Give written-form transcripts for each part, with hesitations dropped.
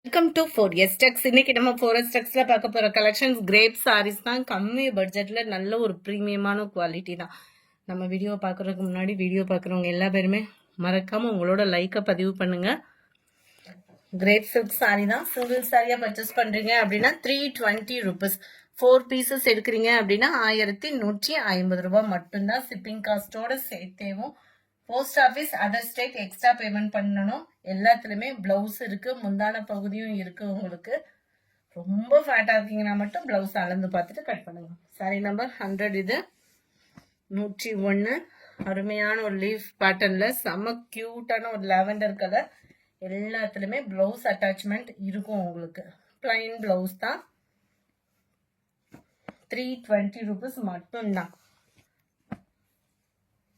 Welcome to 4S Tex. இன்னைக்கு நம்ம 4S Texல பார்க்க போற கலெக்ஷன்ஸ் கிரேப் சாரீஸ் தான். கம்மி பட்ஜெட்ல நல்ல ஒரு ப்ரீமியமான குவாலிட்டி தான். நம்ம வீடியோ பார்க்கறதுக்கு முன்னாடி வீடியோ பார்க்குறவங்க எல்லா பேருமே மறக்காம உங்களோட லைக்கை பதிவு பண்ணுங்க. கிரேப் சில்க் சாரி தான். சிங்கிள் சாரியா பர்ச்சேஸ் பண்றீங்க அப்படின்னா 320 rupees. 4 பீசஸ் எடுக்கிறீங்க அப்படின்னா 1150 ரூபாய் மட்டும்தான். ஷிப்பிங் காஸ்டோட சேர்த்தேவும் post office other state extra payment பண்ணணும். எல்லாத்துலேயுமே ப்ளவுஸ் இருக்கு, முந்தான பகுதியும் இருக்கு. உங்களுக்கு ரொம்ப ஃபேட்டா இருக்கீங்கன்னா மட்டும் ப்ளவுஸ் அளந்து பார்த்துட்டு கட் பண்ணுங்க. Sorry number 100. இது 101. அருமையான ஒரு லீஃப் பேட்டர்ன்ல செம்ம கியூட்டான ஒரு லாவெண்டர் கலர். எல்லாத்துலேயுமே ப்ளவுஸ் அட்டாச்மெண்ட் இருக்கும். உங்களுக்கு பிளைன் ப்ளவுஸ் தான். 320 rupees மட்டும்தான்.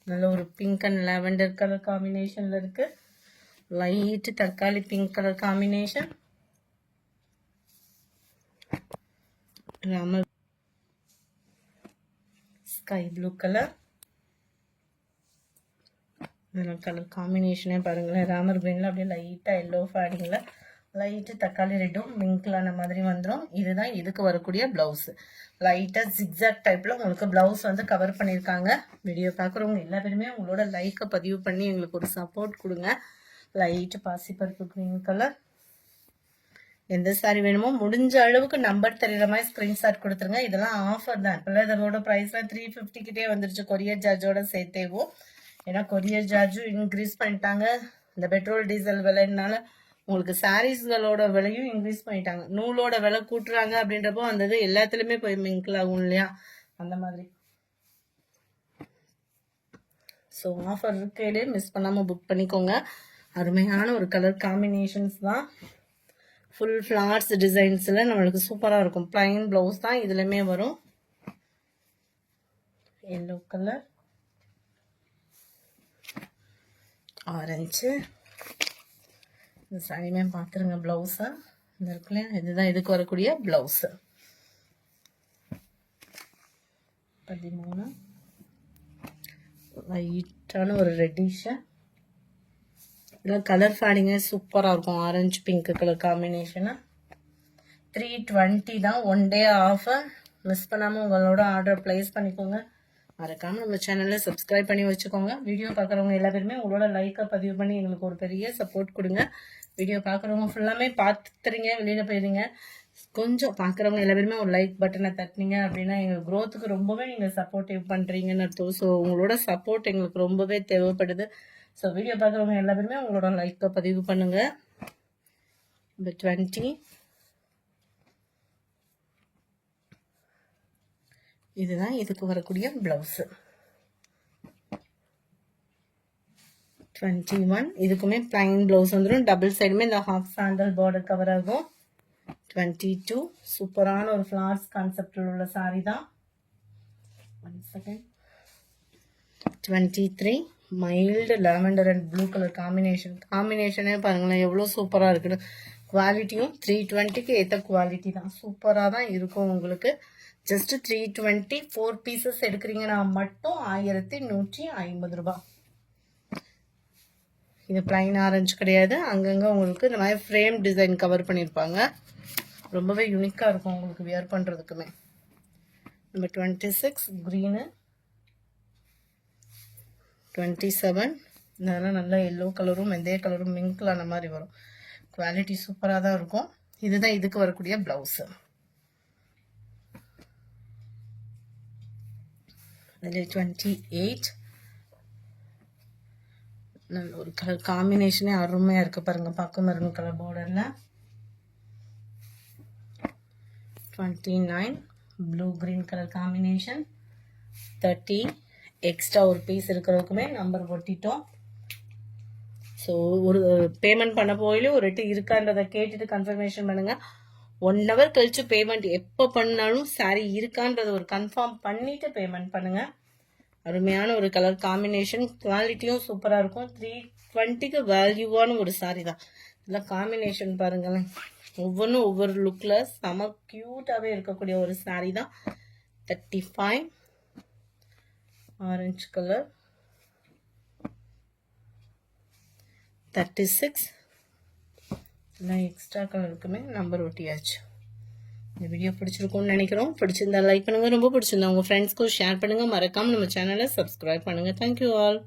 நல்ல ஒரு பிங்க் அண்ட் லாவெண்டர் கலர் காம்பினேஷன்ல இருக்கு. லைட் தக்காளி pink colour combination. Ramar sky blue colour. Colour காம்பினேஷனே பாருங்களேன். ராமர் கிரீன்ல அப்படியே லைட்டா எல்லோ ஃபேடிங்ல லைட்டு தக்காளி ரெட்டும் மிங்க்லான மாதிரி வந்துடும். இதுதான் இதுக்கு வரக்கூடிய பிளவுஸ். லைட்டா ஜிக்ஸாக் டைப்ல உங்களுக்கு பிளவுஸ் வந்து கவர் பண்ணியிருக்காங்க. வீடியோ பார்க்குறவங்க எல்லா பேருமே உங்களோட லைக்கை பதிவு பண்ணி எங்களுக்கு ஒரு சப்போர்ட் கொடுங்க. லைட்டு பாசிப்பருப்பு கிரீன் கலர். எந்த சாரி வேணுமோ முடிஞ்ச அளவுக்கு நம்பர் தெரியுற மாதிரி ஸ்கிரீன்ஷாட் கொடுத்துருங்க. இதெல்லாம் ஆஃபர் தான். இப்போல்லாம் இதோட ப்ரைஸ்லாம் 350 கிட்டே வந்துருச்சு கொரியர் சார்ஜோட சேர்த்தேவும். ஏன்னா கொரியர் சார்ஜும் இன்க்ரீஸ் பண்ணிட்டாங்க. இந்த பெட்ரோல் டீசல் விலைனால உங்களுக்கு சாரீஸ்களோட விலையும் இன்க்ரீஸ் பண்ணிட்டாங்க. நூலோட விலை கூட்டுறாங்க அப்படின்றப்போ அந்த இது எல்லாத்துலேயுமே போய் மிங்கிள் ஆகும் இல்லையா, அந்த மாதிரி. ஸோ ஆஃபர் இருக்கையிலே மிஸ் பண்ணாமல் புக் பண்ணிக்கோங்க. அருமையான ஒரு கலர் காம்பினேஷன்ஸ் தான். ஃபுல் ஃப்ளார்ஸ் டிசைன்ஸில் நம்மளுக்கு சூப்பராக இருக்கும். பிளைன் ப்ளவுஸ் தான் இதுலையுமே வரும். Yellow colour, orange. இந்த சாரியுமே பார்த்துருங்க. ப்ளவுஸை இந்த இருக்குல்ல, இதுதான் இதுக்கு வரக்கூடிய ப்ளவுஸு. 13. லைட்டான ஒரு ரெட்டிஷு. இதில் கலர் ஃபேடிங்கே சூப்பராக இருக்கும். Orange pink colour combination. 320 தான். 1 டே ஆஃபர். மிஸ் பண்ணாமல் உங்களோட ஆர்டர் ப்ளேஸ் பண்ணிக்கோங்க. மறக்காமல் நம்ம சேனலில் சப்ஸ்கிரைப் பண்ணி வச்சுக்கோங்க. வீடியோ பார்க்குறவங்க எல்லா பேருமே உங்களோட லைக்கை பதிவு பண்ணி எங்களுக்கு ஒரு பெரிய சப்போர்ட் கொடுங்க. வீடியோ பார்க்குறவங்க ஃபுல்லாமே பார்த்துறீங்க, வெளியில் போயிருங்க. கொஞ்சம் பார்க்குறவங்க எல்லா பேருமே ஒரு லைக் பட்டனை தட்டினீங்க அப்படின்னா எங்கள் க்ரோத்துக்கு ரொம்பவே நீங்கள் சப்போர்ட்டிவ் பண்ணுறீங்கன்னு அர்த்தம். ஸோ உங்களோட சப்போர்ட் எங்களுக்கு ரொம்பவே தேவைப்படுது. ஸோ வீடியோ பார்க்குறவங்க எல்லா பேருமே உங்களோட லைக்கை பதிவு பண்ணுங்கள். இந்த 20. இதுதான் இதுக்கு வரக்கூடிய பிளவுஸ். 21. இதுக்குமே பிளைன் பிளவுஸ் வந்துடும். டபுள் சைடுமே இந்த ஹாஃப் சாண்டல் பார்டர் கவர் ஆகும். 22. சூப்பரான ஒரு ஃப்ளார்ஸ் கான்செப்டில் உள்ள சாரி தான். 1 second. 23. Mild lavender and blue colour காம்பினேஷனே பாருங்களேன் எவ்வளோ சூப்பராக இருக்குன்னு. குவாலிட்டியும் 320க்கு ஏற்ற குவாலிட்டி தான். சூப்பராக தான் இருக்கும் உங்களுக்கு. ஜஸ்ட் 320. 4 பீசஸ் எடுக்கிறீங்கன்னா மட்டும் 1150 ரூபாய். இது பிளைன் ஆரஞ்சு கிடையாது. அங்கங்கே உங்களுக்கு இந்த மாதிரி ஃப்ரேம் டிசைன் கவர் பண்ணியிருப்பாங்க. ரொம்பவே யூனிக்காக இருக்கும் உங்களுக்கு வியர் பண்ணுறதுக்குமே. Number 26 green. 27. இதெல்லாம் நல்லா எல்லோ கலரும் வெந்தய கலரும் மிங்க்லான மாதிரி வரும். குவாலிட்டி சூப்பராக தான் இருக்கும். இதுதான் இதுக்கு வரக்கூடிய ப்ளவுஸு. அதில் 28. நல்ல ஒரு கலர் காம்பினேஷனே அருமையாக இருக்குது பாருங்கள். பக்கம் மெரூன் கலர் பார்டரில். 29. Blue green colour combination. 30. Extra ஒரு பீஸ் இருக்கிறதுக்குமே நம்பர் ஒட்டிட்டோம். ஸோ ஒரு பேமெண்ட் பண்ண போயிலும் ஒரு ரெட்டு இருக்கான்றதை கேட்டுட்டு கன்ஃபர்மேஷன் பண்ணுங்கள். 1 hour கழிச்சு பேமெண்ட் எப்போ பண்ணாலும் சாரி இருக்கான்றதை ஒரு கன்ஃபார்ம் பண்ணிவிட்டு பேமெண்ட் பண்ணுங்கள். அருமையான ஒரு கலர் காம்பினேஷன். குவாலிட்டியும் சூப்பராக இருக்கும். 320க்கு வேல்யூவான ஒரு சாரி தான். இதில் காம்பினேஷன் பாருங்களேன், ஒவ்வொன்றும் ஒவ்வொரு லுக்கில் செம க்யூட்டாகவே இருக்கக்கூடிய ஒரு சாரி தான். 35. Orange colour. 36. எல்லாம் எக்ஸ்ட்ரா கலருக்குமே நம்பர் ஒட்டியாச்சு. இந்த வீடியோ பிடிச்சிருக்கும்னு நினைக்கிறோம். பிடிச்சிருந்தா லைக் பண்ணுங்கள், ரொம்ப பிடிச்சிருந்தா உங்கள் ஃப்ரெண்ட்ஸ்க்கும் ஷேர் பண்ணுங்கள். மறக்காமல் நம்ம சேனலை சப்ஸ்கிரைப் பண்ணுங்கள். Thank you all.